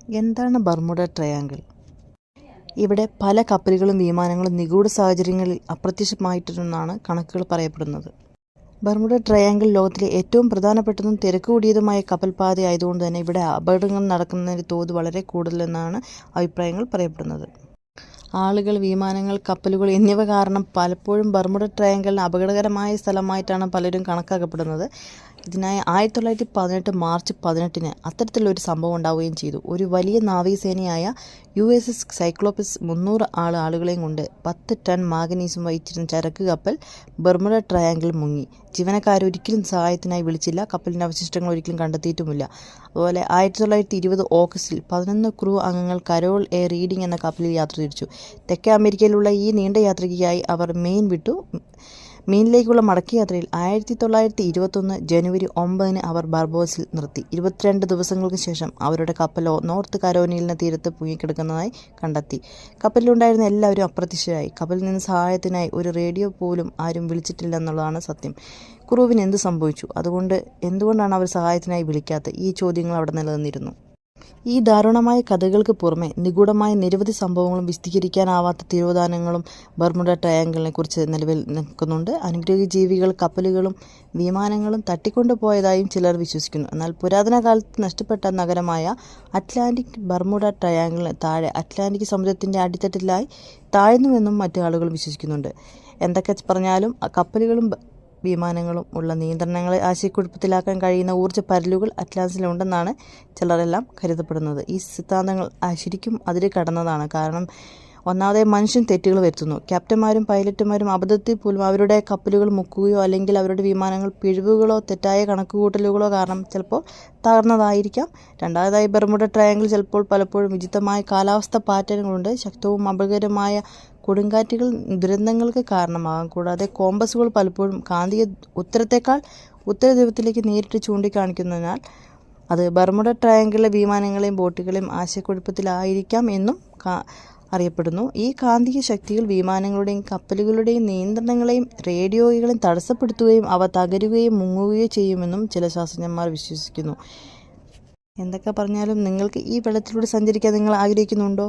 എന്താണ് Bermuda triangle? ഇവിടെ പല കപ്പലുകളും വിമാനങ്ങളും നിഗൂഢ സാഹചര്യങ്ങളിൽ അപ്രത്യക്ഷമായിട്ടുണ്ടെന്നാണ് കണക്കുകൾ പറയപ്പെടുന്നത്. ബർമുഡ ട്രയാങ്കിൾ ലോകത്തിലെ ഏറ്റവും പ്രധാനപ്പെട്ടതും തിരക്ക് കൂടിയതുമായ കപ്പൽപാത ആയതുകൊണ്ട് തന്നെ ഇവിടെ അപകടങ്ങൾ നടക്കുന്നതിൻ്റെ തോത് വളരെ കൂടുതലെന്നാണ് അഭിപ്രായങ്ങൾ പറയപ്പെടുന്നത്. ആളുകൾ, വിമാനങ്ങൾ, കപ്പലുകൾ എന്നിവ കാരണം പലപ്പോഴും ബർമുഡ ട്രയാങ്കിളിന് അപകടകരമായ സ്ഥലമായിട്ടാണ് പലരും കണക്കാക്കപ്പെടുന്നത്. ഇതിനായി 1918 മാർച്ച് 18 അത്തരത്തിലൊരു സംഭവം ഉണ്ടാവുകയും ചെയ്തു. ഒരു വലിയ നാവികസേനയായ USS സൈക്ലോപ്പസ് 300 ആളുകളെയും കൊണ്ട് 10 ടൺ മാഗ്നീസും വഹിച്ചിരുന്ന ചരക്ക് കപ്പൽ ബർമുഡ ട്രയാങ്കിൾ മുങ്ങി. ജീവനക്കാരൊരിക്കലും സഹായത്തിനായി വിളിച്ചില്ല. കപ്പലിൻ്റെ അവശിഷ്ടങ്ങൾ ഒരിക്കലും കണ്ടെത്തിയിട്ടുമില്ല. അതുപോലെ 1920 ഓഗസ്റ്റിൽ 11 ക്രൂ അംഗങ്ങൾ കരോൾ എ റീഡിംഗ് എന്ന കപ്പലിൽ യാത്ര തിരിച്ചു. തെക്കേ അമേരിക്കയിലുള്ള ഈ നീണ്ട യാത്രയ്ക്കായി അവർ മെയിൻ വിട്ടു. മെയിനിലേക്കുള്ള മടക്കയാത്രയിൽ 1921 ജനുവരി 9 അവർ ബാർബഡോസിൽ നിർത്തി. 22 ദിവസങ്ങൾക്ക് ശേഷം അവരുടെ കപ്പൽ നോർത്ത് കരോലിന തീരത്ത് മുങ്ങിക്കിടക്കുന്നതായി കണ്ടെത്തി. കപ്പലിലുണ്ടായിരുന്ന എല്ലാവരും അപ്രത്യക്ഷരായി. കപ്പലിൽ നിന്ന് സഹായത്തിനായി ഒരു റേഡിയോ പോലും ആരും വിളിച്ചിട്ടില്ലെന്നുള്ളതാണ് സത്യം. ക്രൂവിന് എന്ത് സംഭവിച്ചു? എന്തുകൊണ്ടാണ് അവർ സഹായത്തിനായി വിളിക്കാത്തത്? ഈ ചോദ്യങ്ങൾ അവിടെ നിലനിന്നിരുന്നു. ഈ ദാരുണമായ കഥകൾക്ക് പുറമെ നിഗൂഢമായ നിരവധി സംഭവങ്ങളും വിശദീകരിക്കാനാവാത്ത തിരോധാനങ്ങളും ബർമുഡ ട്രയാങ്കിളിനെ കുറിച്ച് നിലവിൽ നിൽക്കുന്നുണ്ട്. അനുഗ്രഹീത ജീവികൾ കപ്പലുകളും വിമാനങ്ങളും തട്ടിക്കൊണ്ടുപോയതായും ചിലർ വിശ്വസിക്കുന്നു. എന്നാൽ പുരാതന കാലത്ത് നഷ്ടപ്പെട്ട നഗരമായ അറ്റ്ലാന്റിക് ബർമുഡ ട്രയാങ്കിളിന് താഴെ അറ്റ്ലാന്റിക് സമുദ്രത്തിൻ്റെ അടിത്തട്ടിലായി താഴ്ന്നുവെന്നും മറ്റു ആളുകൾ വിശ്വസിക്കുന്നുണ്ട്. എന്തൊക്കെ പറഞ്ഞാലും കപ്പലുകളും വിമാനങ്ങളും ഉള്ള നിയന്ത്രണങ്ങളെ ആശയക്കുഴപ്പത്തിലാക്കാൻ കഴിയുന്ന ഊർജ്ജ പരലുകൾ അറ്റ്ലാന്റിസിലുണ്ടെന്നാണ് ചിലരെല്ലാം കരുതപ്പെടുന്നത്. ഈ സിദ്ധാന്തങ്ങൾ ശരിക്കും അതിര് കടന്നതാണ്. കാരണം ഒന്നാമതായി മനുഷ്യൻ തെറ്റുകൾ വരുത്തുന്നു. ക്യാപ്റ്റന്മാരും പൈലറ്റുമാരും അബദ്ധത്തിൽ പോലും അവരുടെ കപ്പലുകൾ മുക്കുകയോ അല്ലെങ്കിൽ അവരുടെ വിമാനങ്ങൾ പിഴവുകളോ തെറ്റായ കണക്കുകൂട്ടലുകളോ കാരണം ചിലപ്പോൾ തകർന്നതായിരിക്കാം. രണ്ടാമതായി ബർമുഡ ട്രയാങ്കിൾ പലപ്പോഴും വിചിത്രമായ കാലാവസ്ഥ പാറ്റേണുകളുണ്ട്. ശക്തവും അപകടകരമായ കൊടുങ്കാറ്റുകൾ ദുരന്തങ്ങൾക്ക് കാരണമാകാം. കൂടാതെ കോമ്പസുകൾ പലപ്പോഴും കാന്തിക ഉത്തരത്തേക്കാൾ ഉത്തരധ്രുവത്തിലേക്ക് നേരിട്ട് ചൂണ്ടിക്കാണിക്കുന്നതിനാൽ അത് ബർമുഡ ട്രയാങ്കിളിലെ വിമാനങ്ങളെയും ബോട്ടുകളെയും ആശയക്കുഴപ്പത്തിലായിരിക്കാം എന്നും അറിയപ്പെടുന്നു. ഈ കാന്തിക ശക്തികൾ വിമാനങ്ങളുടെയും കപ്പലുകളുടെയും നിയന്ത്രണങ്ങളെയും റേഡിയോകളെയും തടസ്സപ്പെടുത്തുകയും അവ തകരുകയും മുങ്ങുകയോ ചെയ്യുമെന്നും ചില ശാസ്ത്രജ്ഞന്മാർ വിശ്വസിക്കുന്നു. എന്തൊക്കെ പറഞ്ഞാലും നിങ്ങൾക്ക് ഈ വെള്ളത്തിലൂടെ സഞ്ചരിക്കാൻ നിങ്ങൾ ആഗ്രഹിക്കുന്നുണ്ടോ?